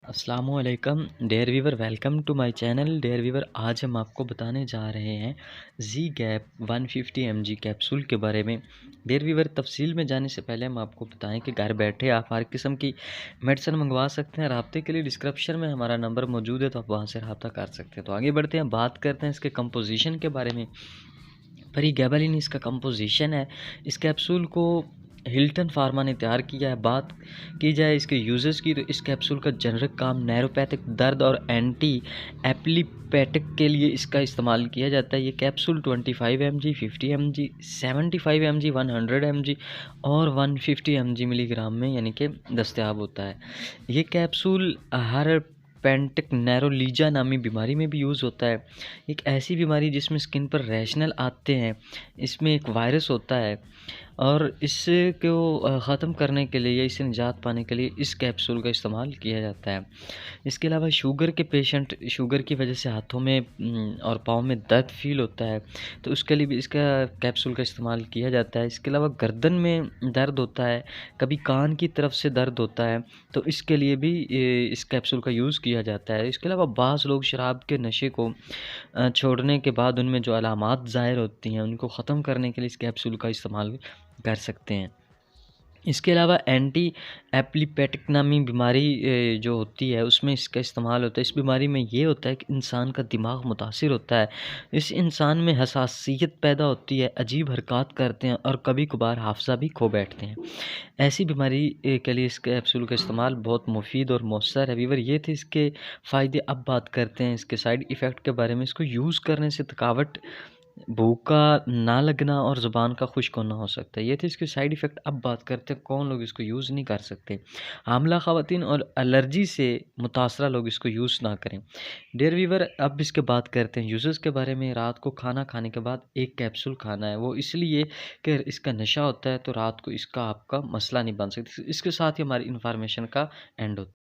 अस्सलामुअलैकुम dear viewer, welcome to my channel. Dear viewer, आज हम आपको बताने जा रहे हैं जी गैप 150 mg कैप्सूल के बारे में। डेयर वीवर, तफसील में जाने से पहले हम आपको बताएं कि घर बैठे आप हर किस्म की मेडिसिन मंगवा सकते हैं। राब्ते के लिए डिस्क्रिप्शन में हमारा नंबर मौजूद है, तो आप वहाँ से रब्ता कर सकते हैं। तो आगे बढ़ते हैं, बात करते हैं इसके कंपोजिशन के बारे में। प्रीगैबलिन इसका कंपोजिशन है। इस कैप्सूल को हिल्टन फार्मा ने तैयार किया है। बात की जाए इसके यूजेस की, तो इस कैप्सूल का जेनरिक काम नैरोपैथिक दर्द और एंटी एप्लीपैटिक के लिए इसका इस्तेमाल किया जाता है। ये capsule 25 mg, 50 mg, 75 mg, 100 mg और 150 mg मिलीग्राम में यानी कि दस्तयाब होता है। ये कैप्सूल हर पेंटिक नैरोलीजा नामी बीमारी में भी यूज़ होता है। एक ऐसी बीमारी जिसमें स्किन पर रैशनल आते हैं। इसमें एक वायरस होता है और इससे को ख़त्म करने के लिए या इससे निजात पाने के लिए इस कैप्सूल का इस्तेमाल किया जाता है। इसके अलावा शुगर के पेशेंट, शुगर की वजह से हाथों में और पाँव में दर्द फ़ील होता है, तो उसके लिए भी इसका कैप्सूल का इस्तेमाल किया जाता है। इसके अलावा गर्दन में दर्द होता है, कभी कान की तरफ से दर्द होता है, तो इसके लिए भी इस कैप्सूल का यूज़ किया जाता है। इसके अलावा बाज़ लोग शराब के नशे को छोड़ने के बाद उनमें जो अलामात ज़ाहिर होती हैं, उनको ख़त्म करने के लिए इस कैप्सूल का इस्तेमाल कर सकते हैं। इसके अलावा एंटी एप्लीपेटिक नामी बीमारी जो होती है, उसमें इसका इस्तेमाल होता है। इस बीमारी में ये होता है कि इंसान का दिमाग मुतासिर होता है। इस इंसान में हसासियत पैदा होती है, अजीब हरकत करते हैं और कभी-कभार हाफ़ज़ा भी खो बैठते हैं। ऐसी बीमारी के लिए इस कैप्सूल का इस्तेमाल बहुत मुफ़ीद और मौसर है। व्यूअर, ये थे इसके फ़ायदे। अब बात करते हैं इसके साइड इफ़ेक्ट के बारे में। इसको यूज़ करने से थकावट, भूख का ना लगना और ज़ुबान का खुश्क होना हो सकता है। ये थे इसके साइड इफ़ेक्ट। अब बात करते हैं कौन लोग इसको यूज़ नहीं कर सकते। हामिला ख़वातीन और एलर्जी से मुतासरा लोग इसको यूज़ ना करें। डियर व्यूअर, अब इसके बात करते हैं यूज़ेस के बारे में। रात को खाना खाने के बाद एक कैप्सूल खाना है, वो इसलिए कि इसका नशा होता है, तो रात को इसका आपका मसला नहीं बन सकता। इसके साथ ही हमारी इन्फॉर्मेशन का एंड होता है।